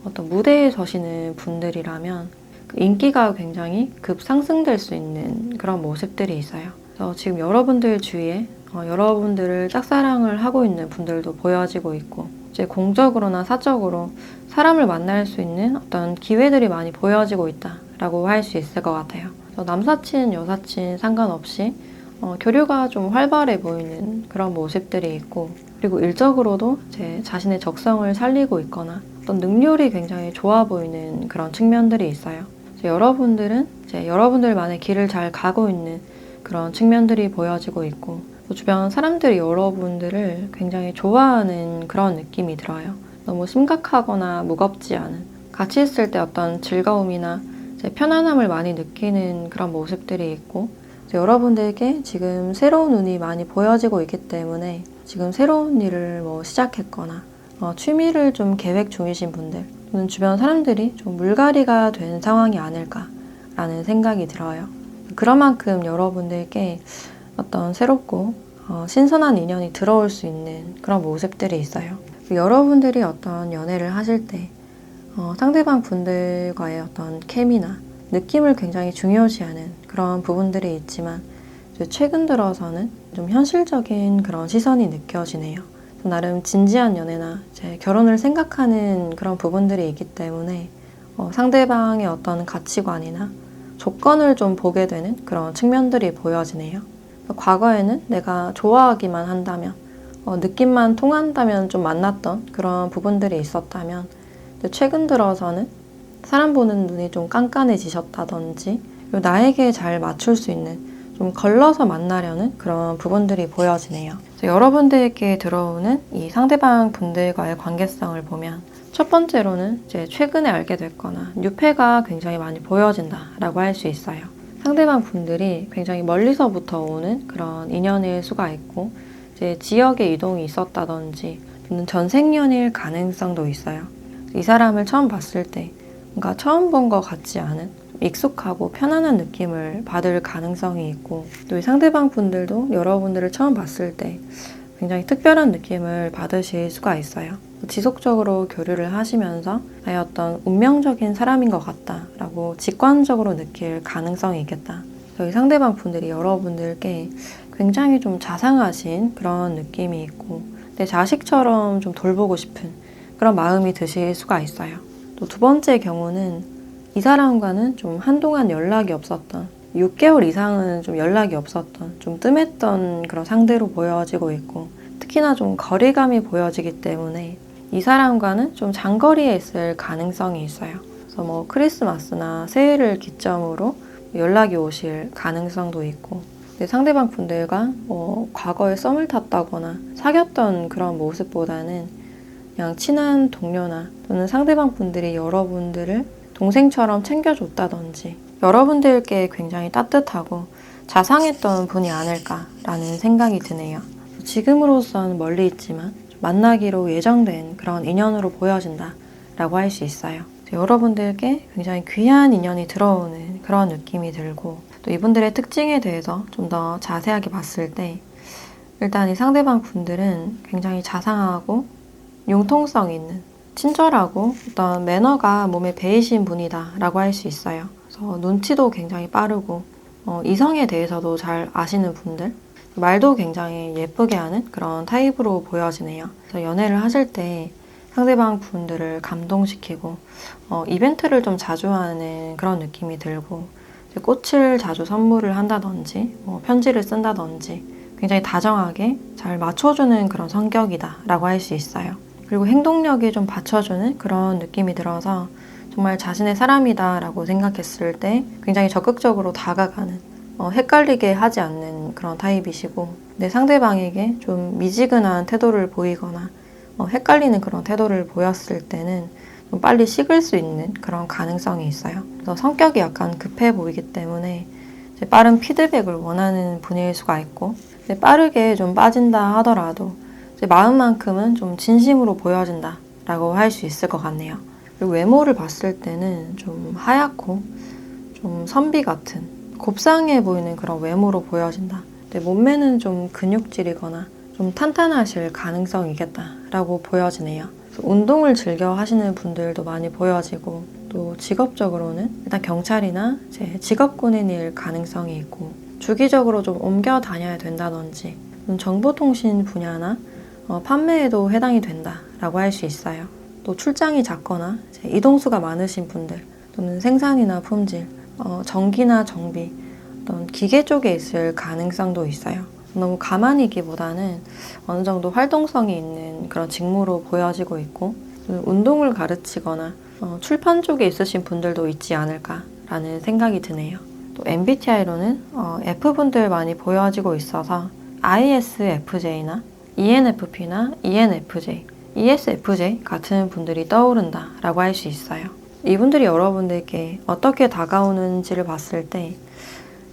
Speaker 1: 어떤 무대에 서시는 분들이라면 그 인기가 굉장히 급상승될 수 있는 그런 모습들이 있어요. 그래서 지금 여러분들 주위에 여러분들을 짝사랑을 하고 있는 분들도 보여지고 있고, 공적으로나 사적으로 사람을 만날 수 있는 어떤 기회들이 많이 보여지고 있다라고 할 수 있을 것 같아요. 남사친, 여사친 상관없이 교류가 좀 활발해 보이는 그런 모습들이 있고, 그리고 일적으로도 자신의 적성을 살리고 있거나 어떤 능률이 굉장히 좋아 보이는 그런 측면들이 있어요. 여러분들은 여러분들만의 길을 잘 가고 있는 그런 측면들이 보여지고 있고, 주변 사람들이 여러분들을 굉장히 좋아하는 그런 느낌이 들어요. 너무 심각하거나 무겁지 않은, 같이 있을 때 어떤 즐거움이나 편안함을 많이 느끼는 그런 모습들이 있고, 여러분들에게 지금 새로운 운이 많이 보여지고 있기 때문에 지금 새로운 일을 시작했거나 취미를 좀 계획 중이신 분들, 또는 주변 사람들이 좀 물갈이가 된 상황이 아닐까라는 생각이 들어요. 그런 만큼 여러분들께 어떤 새롭고 신선한 인연이 들어올 수 있는 그런 모습들이 있어요. 여러분들이 어떤 연애를 하실 때 상대방 분들과의 어떤 케미나 느낌을 굉장히 중요시하는 그런 부분들이 있지만, 최근 들어서는 좀 현실적인 그런 시선이 느껴지네요. 나름 진지한 연애나 결혼을 생각하는 그런 부분들이 있기 때문에 상대방의 어떤 가치관이나 조건을 좀 보게 되는 그런 측면들이 보여지네요. 과거에는 내가 좋아하기만 한다면, 느낌만 통한다면 좀 만났던 그런 부분들이 있었다면, 최근 들어서는 사람 보는 눈이 좀 깐깐해지셨다든지, 나에게 잘 맞출 수 있는, 좀 걸러서 만나려는 그런 부분들이 보여지네요. 여러분들께 들어오는 이 상대방 분들과의 관계성을 보면, 첫 번째로는 최근에 알게 됐거나 뉴페가 굉장히 많이 보여진다라고 할 수 있어요. 상대방 분들이 굉장히 멀리서부터 오는 그런 인연일 수가 있고, 지역에 이동이 있었다든지 또는 전생연일 가능성도 있어요. 이 사람을 처음 봤을 때 뭔가 처음 본 것 같지 않은 익숙하고 편안한 느낌을 받을 가능성이 있고, 또 이 상대방 분들도 여러분들을 처음 봤을 때 굉장히 특별한 느낌을 받으실 수가 있어요. 지속적으로 교류를 하시면서 나의 어떤 운명적인 사람인 것 같다라고 직관적으로 느낄 가능성이 있겠다. 이 상대방 분들이 여러분들께 굉장히 좀 자상하신 그런 느낌이 있고, 내 자식처럼 좀 돌보고 싶은 그런 마음이 드실 수가 있어요. 또 두 번째 경우는 이 사람과는 좀 한동안 연락이 없었던, 6개월 이상은 좀 연락이 없었던, 좀 뜸했던 그런 상대로 보여지고 있고, 특히나 좀 거리감이 보여지기 때문에 이 사람과는 좀 장거리에 있을 가능성이 있어요. 그래서 크리스마스나 새해를 기점으로 연락이 오실 가능성도 있고, 내 상대방 분들과 과거에 썸을 탔다거나 사귀었던 그런 모습보다는 그냥 친한 동료나 또는 상대방 분들이 여러분들을 동생처럼 챙겨줬다든지 여러분들께 굉장히 따뜻하고 자상했던 분이 아닐까라는 생각이 드네요. 지금으로선 멀리 있지만 만나기로 예정된 그런 인연으로 보여진다 라고 할 수 있어요. 여러분들께 굉장히 귀한 인연이 들어오는 그런 느낌이 들고, 또 이분들의 특징에 대해서 좀 더 자세하게 봤을 때 일단 이 상대방 분들은 굉장히 자상하고 융통성 있는, 친절하고 어떤 매너가 몸에 배이신 분이다 라고 할 수 있어요. 그래서 눈치도 굉장히 빠르고 이성에 대해서도 잘 아시는 분들, 말도 굉장히 예쁘게 하는 그런 타입으로 보여지네요. 그래서 연애를 하실 때 상대방 분들을 감동시키고 이벤트를 좀 자주 하는 그런 느낌이 들고, 꽃을 자주 선물을 한다든지 편지를 쓴다든지 굉장히 다정하게 잘 맞춰주는 그런 성격이다 라고 할 수 있어요. 그리고 행동력이 좀 받쳐주는 그런 느낌이 들어서 정말 자신의 사람이다 라고 생각했을 때 굉장히 적극적으로 다가가는, 헷갈리게 하지 않는 그런 타입이시고, 내 상대방에게 좀 미지근한 태도를 보이거나 헷갈리는 그런 태도를 보였을 때는 좀 빨리 식을 수 있는 그런 가능성이 있어요. 그래서 성격이 약간 급해 보이기 때문에 이제 빠른 피드백을 원하는 분일 수가 있고, 이제 빠르게 좀 빠진다 하더라도 이제 마음만큼은 좀 진심으로 보여진다 라고 할 수 있을 것 같네요. 그리고 외모를 봤을 때는 좀 하얗고 좀 선비 같은 곱상해 보이는 그런 외모로 보여진다. 근데 몸매는 좀 근육질이거나 좀 탄탄하실 가능성이 있겠다라고 보여지네요. 운동을 즐겨 하시는 분들도 많이 보여지고, 또 직업적으로는 일단 경찰이나 직업군인일 가능성이 있고, 주기적으로 좀 옮겨 다녀야 된다든지 정보통신 분야나 판매에도 해당이 된다라고 할 수 있어요. 또 출장이 잦거나 이동수가 많으신 분들, 또는 생산이나 품질, 전기나 정비, 어떤 기계 쪽에 있을 가능성도 있어요. 너무 가만히 있기보다는 어느 정도 활동성이 있는 그런 직무로 보여지고 있고, 운동을 가르치거나 출판 쪽에 있으신 분들도 있지 않을까라는 생각이 드네요. 또 MBTI로는 F분들 많이 보여지고 있어서 ISFJ나 ENFP나 ENFJ, ESFJ 같은 분들이 떠오른다라고 할 수 있어요. 이분들이 여러분들께 어떻게 다가오는지를 봤을 때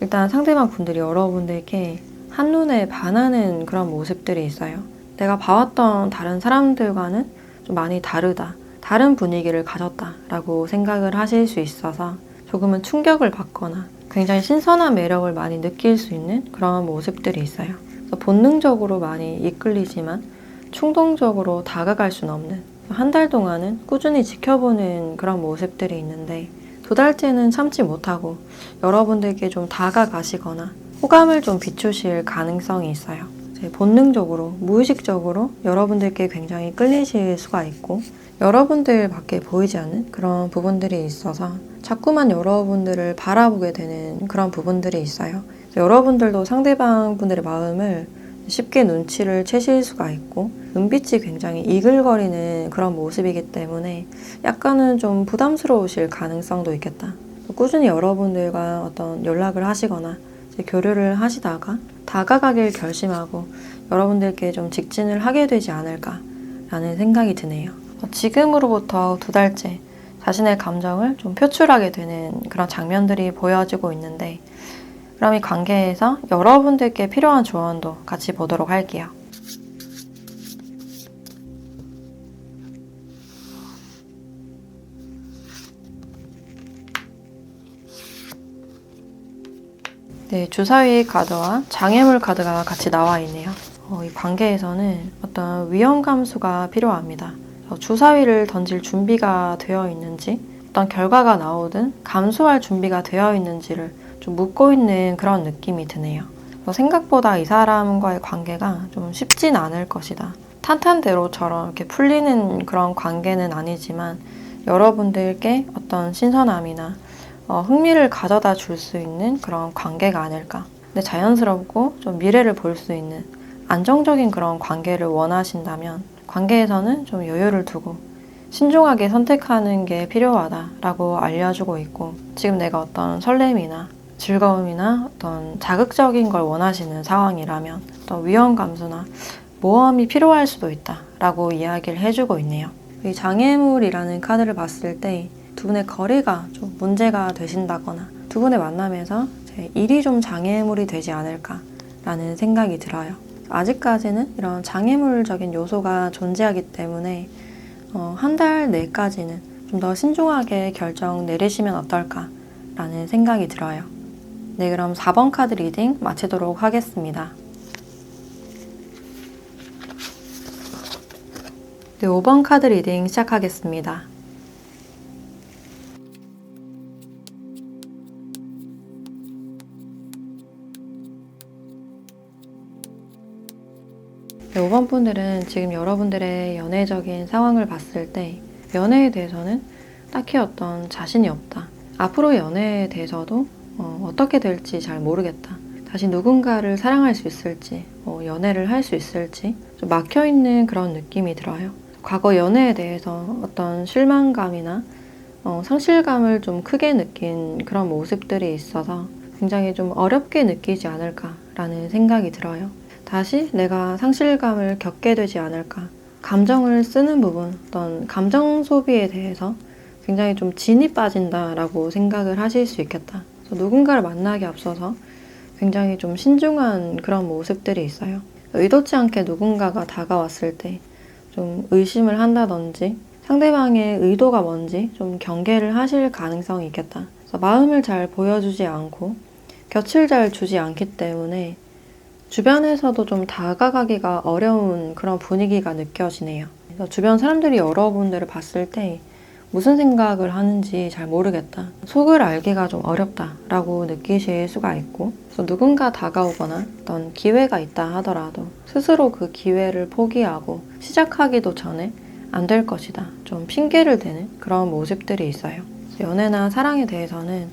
Speaker 1: 일단 상대방 분들이 여러분들께 한눈에 반하는 그런 모습들이 있어요. 내가 봐왔던 다른 사람들과는 좀 많이 다르다, 다른 분위기를 가졌다라고 생각을 하실 수 있어서 조금은 충격을 받거나 굉장히 신선한 매력을 많이 느낄 수 있는 그런 모습들이 있어요. 그래서 본능적으로 많이 이끌리지만 충동적으로 다가갈 수는 없는, 한 달 동안은 꾸준히 지켜보는 그런 모습들이 있는데 2달째는 참지 못하고 여러분들께 좀 다가가시거나 호감을 좀 비추실 가능성이 있어요. 본능적으로, 무의식적으로 여러분들께 굉장히 끌리실 수가 있고, 여러분들밖에 보이지 않는 그런 부분들이 있어서 자꾸만 여러분들을 바라보게 되는 그런 부분들이 있어요. 여러분들도 상대방 분들의 마음을 쉽게 눈치를 채실 수가 있고, 눈빛이 굉장히 이글거리는 그런 모습이기 때문에 약간은 좀 부담스러우실 가능성도 있겠다. 꾸준히 여러분들과 어떤 연락을 하시거나 교류를 하시다가 다가가길 결심하고 여러분들께 좀 직진을 하게 되지 않을까라는 생각이 드네요. 지금으로부터 2달째 자신의 감정을 좀 표출하게 되는 그런 장면들이 보여지고 있는데, 그럼 이 관계에서 여러분들께 필요한 조언도 같이 보도록 할게요. 네, 주사위 카드와 장애물 카드가 같이 나와 있네요. 이 관계에서는 어떤 위험 감수가 필요합니다. 주사위를 던질 준비가 되어 있는지, 어떤 결과가 나오든 감수할 준비가 되어 있는지를 좀 묻고 있는 그런 느낌이 드네요. 생각보다 이 사람과의 관계가 좀 쉽진 않을 것이다. 탄탄대로처럼 이렇게 풀리는 그런 관계는 아니지만 여러분들께 어떤 신선함이나 흥미를 가져다 줄 수 있는 그런 관계가 아닐까. 근데 자연스럽고 좀 미래를 볼 수 있는 안정적인 그런 관계를 원하신다면 관계에서는 좀 여유를 두고 신중하게 선택하는 게 필요하다라고 알려주고 있고, 지금 내가 어떤 설렘이나 즐거움이나 어떤 자극적인 걸 원하시는 상황이라면 어떤 위험 감수나 모험이 필요할 수도 있다라고 이야기를 해주고 있네요. 이 장애물이라는 카드를 봤을 때 두 분의 거리가 좀 문제가 되신다거나 두 분의 만남에서 일이 좀 장애물이 되지 않을까라는 생각이 들어요. 아직까지는 이런 장애물적인 요소가 존재하기 때문에 한 달 내까지는 좀 더 신중하게 결정 내리시면 어떨까라는 생각이 들어요. 네, 그럼 4번 카드 리딩 마치도록 하겠습니다. 네, 5번 카드 리딩 시작하겠습니다. 네, 5번 분들은 지금 여러분들의 연애적인 상황을 봤을 때 연애에 대해서는 딱히 어떤 자신이 없다. 앞으로 연애에 대해서도 어떻게 될지 잘 모르겠다. 다시 누군가를 사랑할 수 있을지, 연애를 할 수 있을지 좀 막혀있는 그런 느낌이 들어요. 과거 연애에 대해서 어떤 실망감이나 상실감을 좀 크게 느낀 그런 모습들이 있어서 굉장히 좀 어렵게 느끼지 않을까라는 생각이 들어요. 다시 내가 상실감을 겪게 되지 않을까. 감정을 쓰는 부분, 어떤 감정 소비에 대해서 굉장히 좀 진이 빠진다라고 생각을 하실 수 있겠다. 그래서 누군가를 만나기 앞서서 굉장히 좀 신중한 그런 모습들이 있어요. 의도치 않게 누군가가 다가왔을 때 좀 의심을 한다든지 상대방의 의도가 뭔지 좀 경계를 하실 가능성이 있겠다. 그래서 마음을 잘 보여주지 않고 곁을 잘 주지 않기 때문에 주변에서도 좀 다가가기가 어려운 그런 분위기가 느껴지네요. 그래서 주변 사람들이 여러분들을 봤을 때 무슨 생각을 하는지 잘 모르겠다. 속을 알기가 좀 어렵다라고 느끼실 수가 있고, 그래서 누군가 다가오거나 어떤 기회가 있다 하더라도 스스로 그 기회를 포기하고 시작하기도 전에 안 될 것이다. 좀 핑계를 대는 그런 모습들이 있어요. 연애나 사랑에 대해서는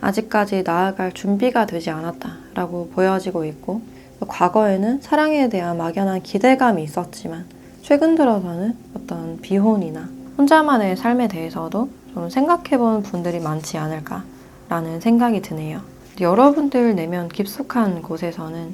Speaker 1: 아직까지 나아갈 준비가 되지 않았다라고 보여지고 있고, 과거에는 사랑에 대한 막연한 기대감이 있었지만 최근 들어서는 어떤 비혼이나 혼자만의 삶에 대해서도 좀 생각해본 분들이 많지 않을까라는 생각이 드네요. 여러분들 내면 깊숙한 곳에서는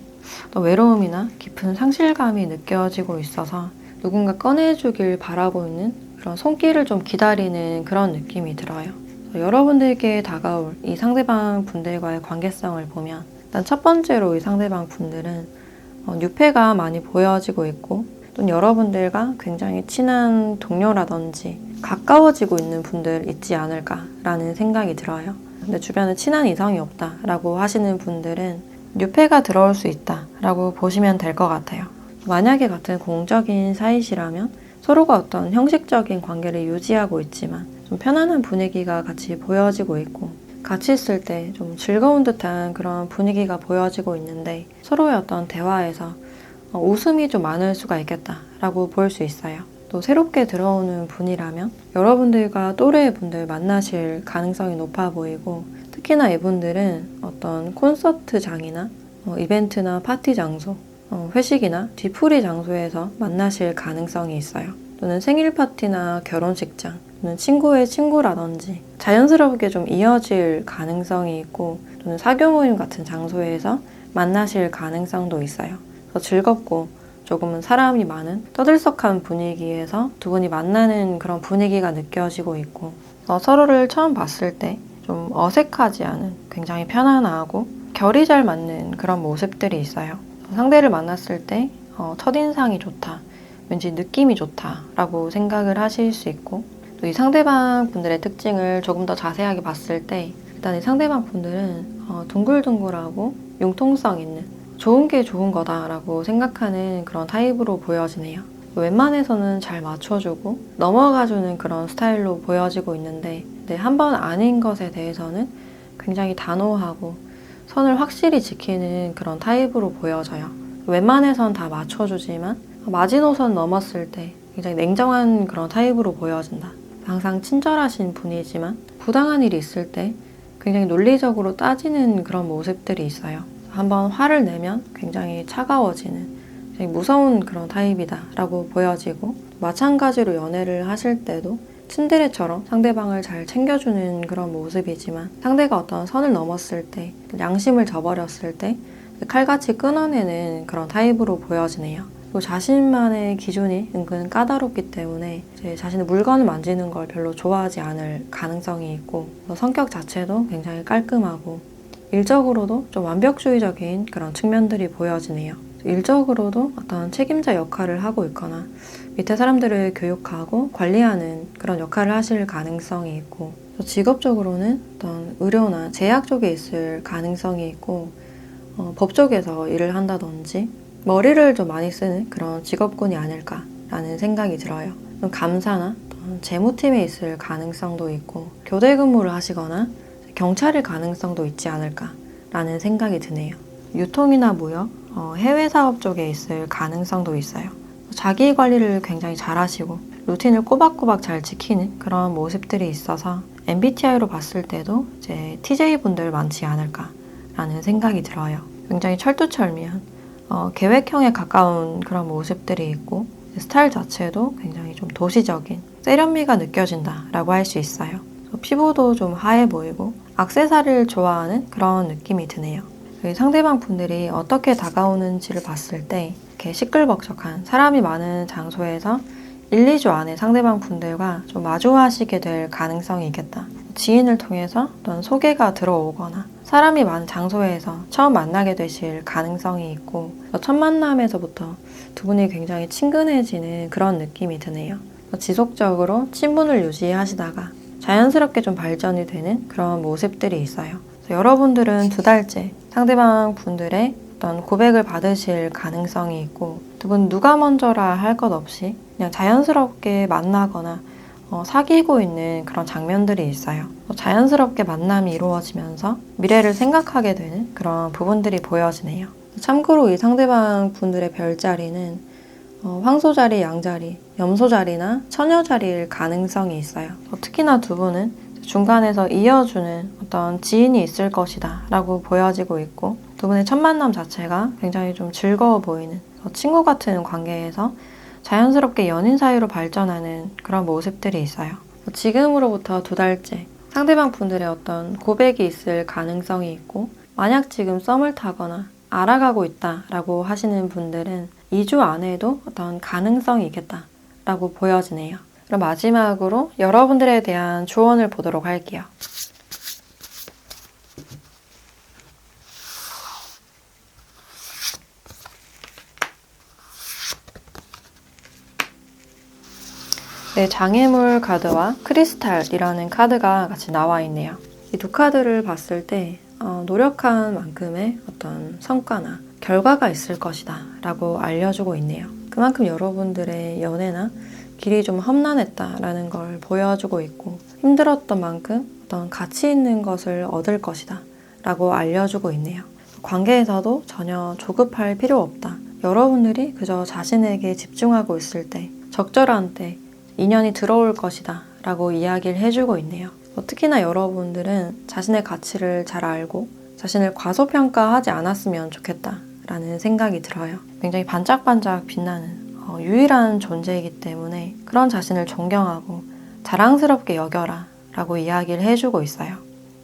Speaker 1: 또 외로움이나 깊은 상실감이 느껴지고 있어서 누군가 꺼내주길 바라고 있는 그런 손길을 좀 기다리는 그런 느낌이 들어요. 여러분들께 다가올 이 상대방 분들과의 관계성을 보면 일단 첫 번째로 이 상대방 분들은 유패가 많이 보여지고 있고 또 여러분들과 굉장히 친한 동료라든지 가까워지고 있는 분들 있지 않을까라는 생각이 들어요. 근데 주변에 친한 이성이 없다라고 하시는 분들은 유패가 들어올 수 있다라고 보시면 될 것 같아요. 만약에 같은 공적인 사이시라면 서로가 어떤 형식적인 관계를 유지하고 있지만 좀 편안한 분위기가 같이 보여지고 있고 같이 있을 때 좀 즐거운 듯한 그런 분위기가 보여지고 있는데 서로의 어떤 대화에서 웃음이 좀 많을 수가 있겠다라고 볼 수 있어요. 또 새롭게 들어오는 분이라면 여러분들과 또래 분들 만나실 가능성이 높아 보이고 특히나 이분들은 어떤 콘서트장이나 이벤트나 파티 장소, 회식이나 뒤풀이 장소에서 만나실 가능성이 있어요. 또는 생일 파티나 결혼식장, 또는 친구의 친구라든지 자연스럽게 좀 이어질 가능성이 있고 또는 사교 모임 같은 장소에서 만나실 가능성도 있어요. 더 즐겁고 조금은 사람이 많은 떠들썩한 분위기에서 두 분이 만나는 그런 분위기가 느껴지고 있고 서로를 처음 봤을 때 좀 어색하지 않은 굉장히 편안하고 결이 잘 맞는 그런 모습들이 있어요. 상대를 만났을 때 첫인상이 좋다, 왠지 느낌이 좋다라고 생각을 하실 수 있고 또 이 상대방 분들의 특징을 조금 더 자세하게 봤을 때 일단 이 상대방 분들은 둥글둥글하고 융통성 있는 좋은 게 좋은 거다라고 생각하는 그런 타입으로 보여지네요. 웬만해서는 잘 맞춰주고 넘어가주는 그런 스타일로 보여지고 있는데 한 번 아닌 것에 대해서는 굉장히 단호하고 선을 확실히 지키는 그런 타입으로 보여져요. 웬만해선 다 맞춰주지만 마지노선 넘었을 때 굉장히 냉정한 그런 타입으로 보여진다. 항상 친절하신 분이지만 부당한 일이 있을 때 굉장히 논리적으로 따지는 그런 모습들이 있어요. 한번 화를 내면 굉장히 차가워지는 굉장히 무서운 그런 타입이다 라고 보여지고 마찬가지로 연애를 하실 때도 츤데레처럼 상대방을 잘 챙겨주는 그런 모습이지만 상대가 어떤 선을 넘었을 때, 양심을 저버렸을 때 칼같이 끊어내는 그런 타입으로 보여지네요. 그리고 자신만의 기준이 은근 까다롭기 때문에 이제 자신의 물건을 만지는 걸 별로 좋아하지 않을 가능성이 있고, 성격 자체도 굉장히 깔끔하고 일적으로도 좀 완벽주의적인 그런 측면들이 보여지네요. 일적으로도 어떤 책임자 역할을 하고 있거나 밑에 사람들을 교육하고 관리하는 그런 역할을 하실 가능성이 있고, 직업적으로는 어떤 의료나 제약 쪽에 있을 가능성이 있고, 법 쪽에서 일을 한다든지 머리를 좀 많이 쓰는 그런 직업군이 아닐까라는 생각이 들어요. 감사나 재무팀에 있을 가능성도 있고, 교대 근무를 하시거나 경찰일 가능성도 있지 않을까라는 생각이 드네요. 유통이나 무역, 해외 사업 쪽에 있을 가능성도 있어요. 자기 관리를 굉장히 잘 하시고 루틴을 꼬박꼬박 잘 지키는 그런 모습들이 있어서 MBTI로 봤을 때도 이제 TJ분들 많지 않을까라는 생각이 들어요. 굉장히 철두철미한 계획형에 가까운 그런 모습들이 있고, 스타일 자체도 굉장히 좀 도시적인 세련미가 느껴진다라고 할 수 있어요. 피부도 좀 하얘 보이고 액세서리를 좋아하는 그런 느낌이 드네요. 상대방 분들이 어떻게 다가오는지를 봤을 때 이렇게 시끌벅적한 사람이 많은 장소에서 1, 2주 안에 상대방 분들과 좀 마주하시게 될 가능성이 있겠다. 지인을 통해서 어떤 소개가 들어오거나 사람이 많은 장소에서 처음 만나게 되실 가능성이 있고, 첫 만남에서부터 두 분이 굉장히 친근해지는 그런 느낌이 드네요. 지속적으로 친분을 유지하시다가 자연스럽게 좀 발전이 되는 그런 모습들이 있어요. 여러분들은 2달째 상대방 분들의 어떤 고백을 받으실 가능성이 있고, 두 분 누가 먼저라 할 것 없이 그냥 자연스럽게 만나거나 사귀고 있는 그런 장면들이 있어요. 자연스럽게 만남이 이루어지면서 미래를 생각하게 되는 그런 부분들이 보여지네요. 참고로 이 상대방 분들의 별자리는 황소자리, 양자리, 염소자리나 처녀자리일 가능성이 있어요. 특히나 두 분은 중간에서 이어주는 어떤 지인이 있을 것이다 라고 보여지고 있고, 두 분의 첫 만남 자체가 굉장히 좀 즐거워 보이는 친구 같은 관계에서 자연스럽게 연인 사이로 발전하는 그런 모습들이 있어요. 지금으로부터 2달째 상대방 분들의 어떤 고백이 있을 가능성이 있고, 만약 지금 썸을 타거나 알아가고 있다라고 하시는 분들은 2주 안에도 어떤 가능성이 있겠다라고 보여지네요. 그럼 마지막으로 여러분들에 대한 조언을 보도록 할게요. 네, 장애물 카드와 크리스탈이라는 카드가 같이 나와 있네요. 이 두 카드를 봤을 때 노력한 만큼의 어떤 성과나 결과가 있을 것이다 라고 알려주고 있네요. 그만큼 여러분들의 연애나 길이 좀 험난했다라는 걸 보여주고 있고, 힘들었던 만큼 어떤 가치 있는 것을 얻을 것이다 라고 알려주고 있네요. 관계에서도 전혀 조급할 필요 없다. 여러분들이 그저 자신에게 집중하고 있을 때, 적절한 때 인연이 들어올 것이다 라고 이야기를 해주고 있네요. 특히나 여러분들은 자신의 가치를 잘 알고 자신을 과소평가하지 않았으면 좋겠다 라는 생각이 들어요. 굉장히 반짝반짝 빛나는 유일한 존재이기 때문에 그런 자신을 존경하고 자랑스럽게 여겨라 라고 이야기를 해주고 있어요.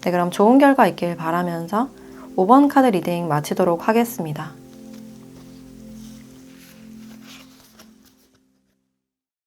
Speaker 1: 네, 그럼 좋은 결과 있길 바라면서 5번 카드 리딩 마치도록 하겠습니다.